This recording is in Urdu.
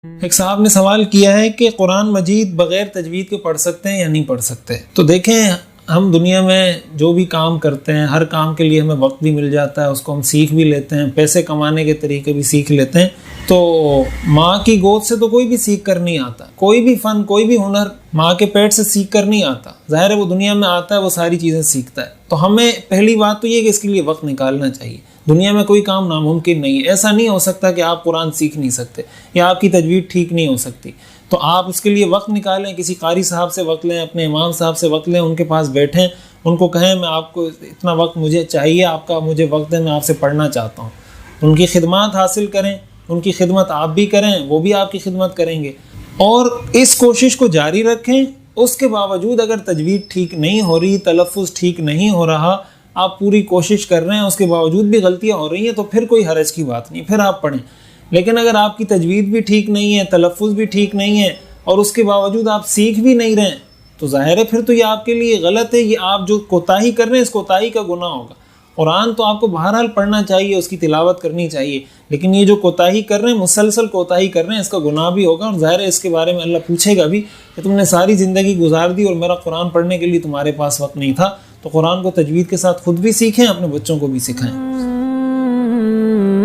ایک صاحب نے سوال کیا ہے کہ قرآن مجید بغیر تجوید کے پڑھ سکتے ہیں یا نہیں پڑھ سکتے؟ تو دیکھیں، ہم دنیا میں جو بھی کام کرتے ہیں، ہر کام کے لیے ہمیں وقت بھی مل جاتا ہے، اس کو ہم سیکھ بھی لیتے ہیں، پیسے کمانے کے طریقے بھی سیکھ لیتے ہیں۔ تو ماں کی گود سے تو کوئی بھی سیکھ کر نہیں آتا، کوئی بھی فن، کوئی بھی ہنر ماں کے پیٹ سے سیکھ کر نہیں آتا۔ ظاہر ہے وہ دنیا میں آتا ہے، وہ ساری چیزیں سیکھتا ہے۔ تو ہمیں پہلی بات تو یہ کہ اس کے لیے وقت نکالنا چاہیے۔ دنیا میں کوئی کام ناممکن نہیں ہے۔ ایسا نہیں ہو سکتا کہ آپ قرآن سیکھ نہیں سکتے یا آپ کی تجوید ٹھیک نہیں ہو سکتی، تو آپ اس کے لیے وقت نکالیں، کسی قاری صاحب سے وقت لیں، اپنے امام صاحب سے وقت لیں، ان کے پاس بیٹھیں، ان کو کہیں میں آپ کو اتنا وقت مجھے چاہیے، آپ کا مجھے وقت ہے، میں آپ سے پڑھنا چاہتا ہوں۔ ان کی خدمات حاصل کریں، ان کی خدمت آپ بھی کریں، وہ بھی آپ کی خدمت کریں گے، اور اس کوشش کو جاری رکھیں۔ اس کے باوجود اگر تجوید ٹھیک نہیں ہو رہی، تلفظ ٹھیک نہیں ہو رہا، آپ پوری کوشش کر رہے ہیں، اس کے باوجود بھی غلطیاں ہو رہی ہیں، تو پھر کوئی حرج کی بات نہیں، پھر آپ پڑھیں۔ لیکن اگر آپ کی تجوید بھی ٹھیک نہیں ہے، تلفظ بھی ٹھیک نہیں ہے، اور اس کے باوجود آپ سیکھ بھی نہیں رہے، تو ظاہر ہے پھر تو یہ آپ کے لیے غلط ہے۔ یہ آپ جو کوتاہی کر رہے ہیں، اس کوتاہی کا گناہ ہوگا۔ قرآن تو آپ کو بہرحال پڑھنا چاہیے، اس کی تلاوت کرنی چاہیے، لیکن یہ جو کوتاہی کر رہے ہیں، مسلسل کوتاہی کر رہے ہیں، اس کا گناہ بھی ہوگا، اور ظاہر ہے اس کے بارے میں اللہ پوچھے گا بھی کہ تم نے ساری زندگی گزار دی اور میرا قرآن پڑھنے کے لیے تمہارے پاس وقت نہیں تھا۔ تو قرآن کو تجوید کے ساتھ خود بھی سیکھیں، اپنے بچوں کو بھی سکھائیں۔